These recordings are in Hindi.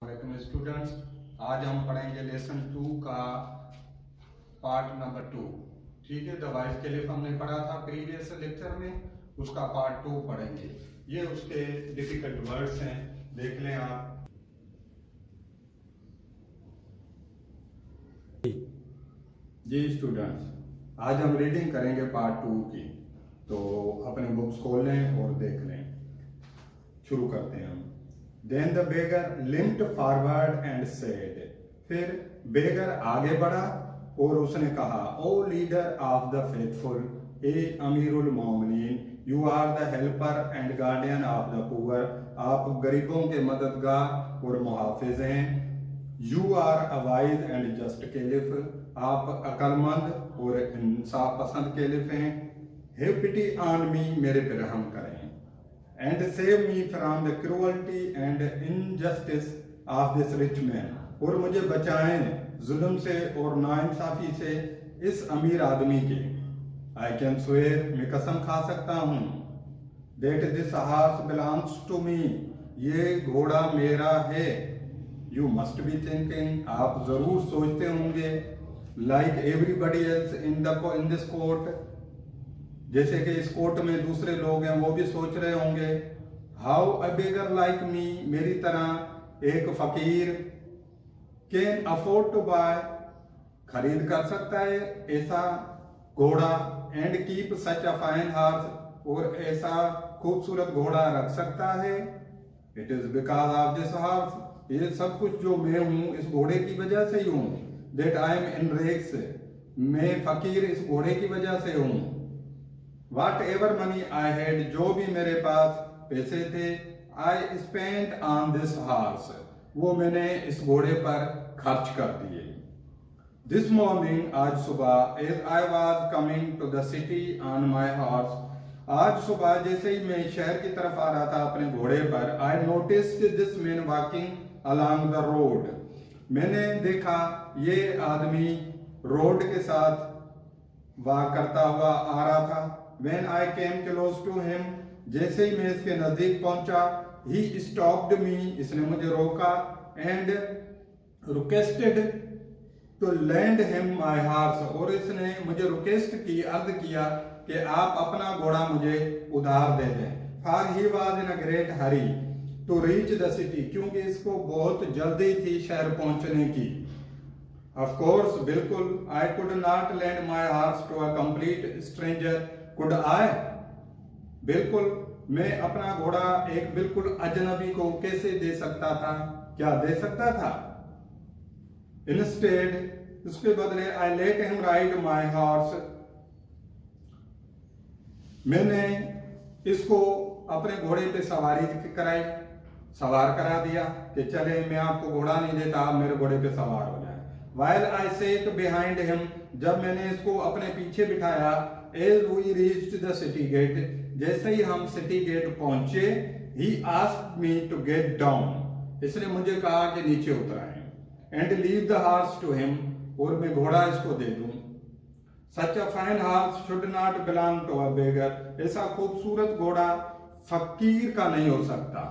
वालेकुम स्टूडेंट्स, आज हम पढ़ेंगे लेसन 2 का पार्ट नंबर 2। ठीक है, द वाइफ कैलिफ हमने पढ़ा था प्रीवियस लेक्चर में, उसका पार्ट 2 पढ़ेंगे। ये उसके डिफिकल्ट वर्ड्स हैं, देख लें आप। जी स्टूडेंट्स, आज हम रीडिंग करेंगे पार्ट 2 की, तो अपने बुक्स खोल लें और देख लें। शुरू करते हैं हम। Then the beggar limped forward and said, फिर बेगर आगे बढ़ा और उसने कहा, O leader of the faithful, ए अमीरुल मोमिनीन, you are the helper and guardian of the poor, आप गरीबों के मददगार और मुहाफिज हैं। You are a wise and just caliph, आप अक्लमंद और इंसाफ पसंद कैलिफ हैं। हैव पिटी ऑन मी, मेरे पे रहम करें। And save me from the cruelty and injustice of this rich man, और मुझे बचाएं जुल्म से और नाइंसाफी से इस अमीर आदमी के। I can swear, मैं कसम खा सकता हूँ, that this horse belongs to me, ये घोड़ा मेरा है। You must be thinking, आप जरूर सोचते होंगे, like everybody else in this court, जैसे कि इस कोर्ट में दूसरे लोग हैं वो भी सोच रहे होंगे। How a beggar like me, मेरी तरह एक फकीर, कैन अफोर्ड टू बाय, खरीद कर सकता है ऐसा घोड़ा, and keep such a fine horse, और ऐसा खूबसूरत घोड़ा रख सकता है। It is because of this horse, ये सब कुछ जो मैं हूं इस घोड़े की वजह से ही हूं। That I am in rags, मैं फकीर इस घोड़े की वजह से हूं। Whatever money I had, जो भी मेरे पास पैसे थे, I spent on this horse, वो मैंने इस घोड़े पर खर्च कर दिए। दिस मॉर्निंग, आज सुबह, as I was coming to the city on my horse, आज सुबह जैसे ही मैं शहर की तरफ आ रहा था अपने घोड़े पर, I noticed this man walking along the road, मैंने देखा ये आदमी रोड के साथ वॉक करता हुआ आ रहा था। When I came close to him, जैसे ही मैं इसके नजदीक पहुंचा, he stopped me, इसने मुझे रोका, and requested to lend him my horse, और इसने मुझे रिक्वेस्ट की, अर्ज किया कि आप अपना घोड़ा मुझे उधार दे दें। For he was in a great hurry to reach the city, क्योंकि इसको बहुत जल्दी थी शहर पहुंचने की। Of course, बिल्कुल, I could not lend my horse to a complete stranger. Could I? बिल्कुल, मैं अपना घोड़ा एक बिल्कुल अजनबी को कैसे दे सकता था? क्या दे सकता था? Instead, उसके बदले I let him ride my horse, मैंने इसको अपने घोड़े पे सवारी कराई, सवार करा दिया कि चले, मैं आपको घोड़ा नहीं देता, आप मेरे घोड़े पे सवार हो जाए। While I sat behind him, जब मैंने इसको अपने पीछे बिठाया, as we reached the city gate, जैसे ही हम सिटी गेट पहुंचे, he asked me to get down, इसने मुझे कहा कि नीचे उतराएं, and leave the horse to him, और मैं घोड़ा इसको दे दूं। Such a fine horse should not belong to a beggar, ऐसा खूबसूरत घोड़ा फकीर का नहीं हो सकता।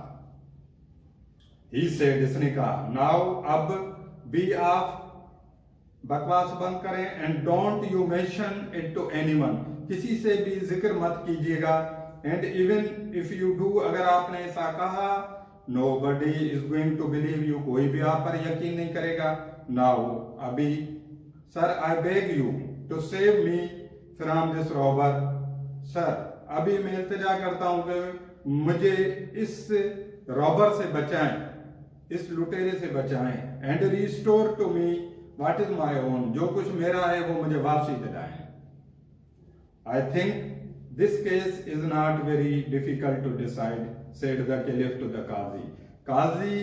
He said, इसने कहा, now, अब be off, बकवास बंद करें, and don't you mention it to anyone, किसी से भी जिक्र मत कीजिएगा, and even if you do, अगर आपने ऐसा कहा, nobody is going to believe you, कोई भी आप पर यकीन नहीं करेगा। नाउ, अभी, sir I beg you to save me from this robber, sir अभी मैं इल्तिजा करता हूं कि मुझे इस रॉबर से बचाएं, इस लुटेरे से बचाएं, and restore to me What is my own, जो कुछ मेरा है वो मुझे वापसी दिलाएं। I think this case is not very difficult to decide, said the caliph to the qazi. काजी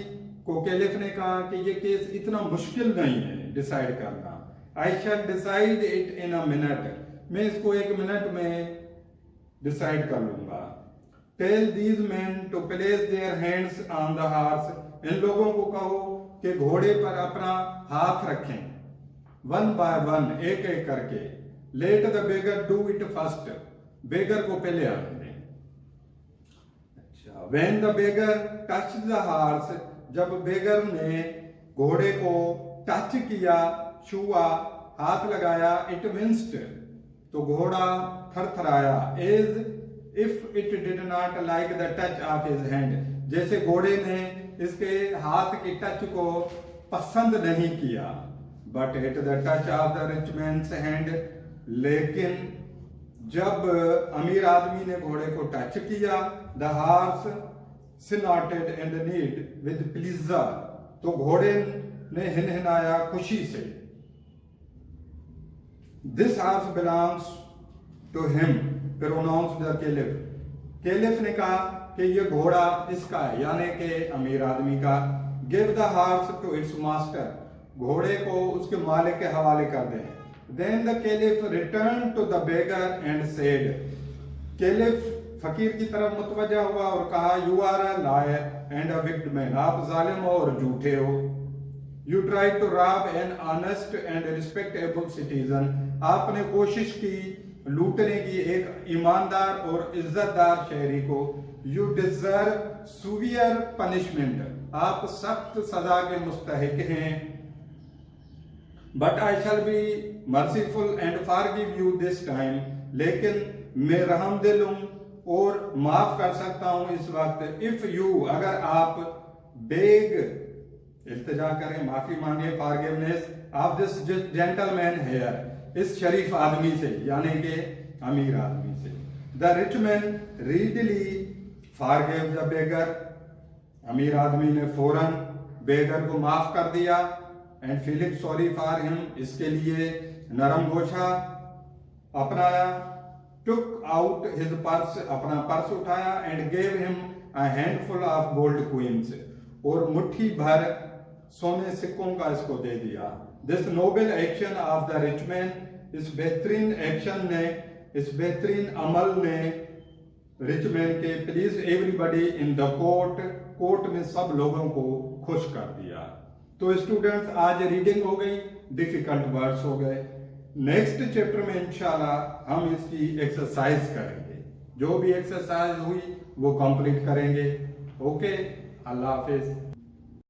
को कैलिफ ने कहा कि ये केस इतना मुश्किल नहीं है डिसाइड करना। I shall decide it in a minute, मैं इसको 1 मिनट में डिसाइड कर लूंगा। Tell these men to place their hands on the horse, इन लोगों को कहो कि घोड़े पर अपना हाथ रखें, 1 by 1, एक एक करके। Let the beggar do it first, beggar को पहले आने दें। अच्छा, when the beggar touch the horse, जब बेगर ने घोड़े को टच किया, छुआ, हाथ लगाया, इट विंस्ड, तो घोड़ा थरथराया, as if it did not like the touch of his hand, जैसे घोड़े ने इसके हाथ की टच को पसंद नहीं किया। But at the touch of the rich man's hand, लेकिन जब अमीर आदमी ने घोड़े को टच किया, the horse snorted and neighed with pleasure, तो घोड़े ने हिनहिनाया खुशी से। This horse belongs to him, pronounced the caliph, caliph ने कहा कि ये घोड़ा इसका है, यानी कि अमीर आदमी का। Give the horse to its master, घोड़े को उसके मालिक के हवाले कर दें। Then the caliph returned to the beggar and said, caliph फकीर की तरफ मुतवज्जा हुआ और कहा, you are a liar and a wicked man, आप जालिम हो और झूठे हो। You try to rob an honest and respectable citizen, आपने कोशिश की लूटने की एक ईमानदार और इज्जतदार शहरी को। यू डिजर्व सुवियर पनिशमेंट, आप सख्त सजा के मुस्तहिक हैं। But I shall be merciful and forgive you this time, लेकिन मैं रहमदिल हूं और माफ कर सकता हूं इस वक्त। इफ यू, अगर आप बेग इल्तिजा करें, माफी मांगे, forgiveness of this gentleman here, इस शरीफ आदमी से, यानी कि अमीर आदमी से। The rich man readily forgive the beggar, अमीर आदमी ने फौरन बेगर को माफ कर दिया। And feeling sorry for him, इसके लिए नरम गोशा अपनाया। टुक आउट हिज पर्स, अपना पर्स उठाया। And gave him a handful of gold coins, और मुट्ठी भर सोने सिक्कों का इसको दे दिया। This Nobel action of the rich man, इस बेहतरीन एक्शन ने, इस बेहतरीन अमल ने रिच मैन के please everybody in the court, court में सब लोगों को खुश कर दिया। तो स्टूडेंट्स, आज रीडिंग हो गई, डिफिकल्ट वर्ड्स हो गए। नेक्स्ट चैप्टर में इंशाल्लाह हम इसकी एक्सरसाइज करेंगे, जो भी एक्सरसाइज हुई वो कंप्लीट करेंगे। ओके, अल्लाह हाफिज।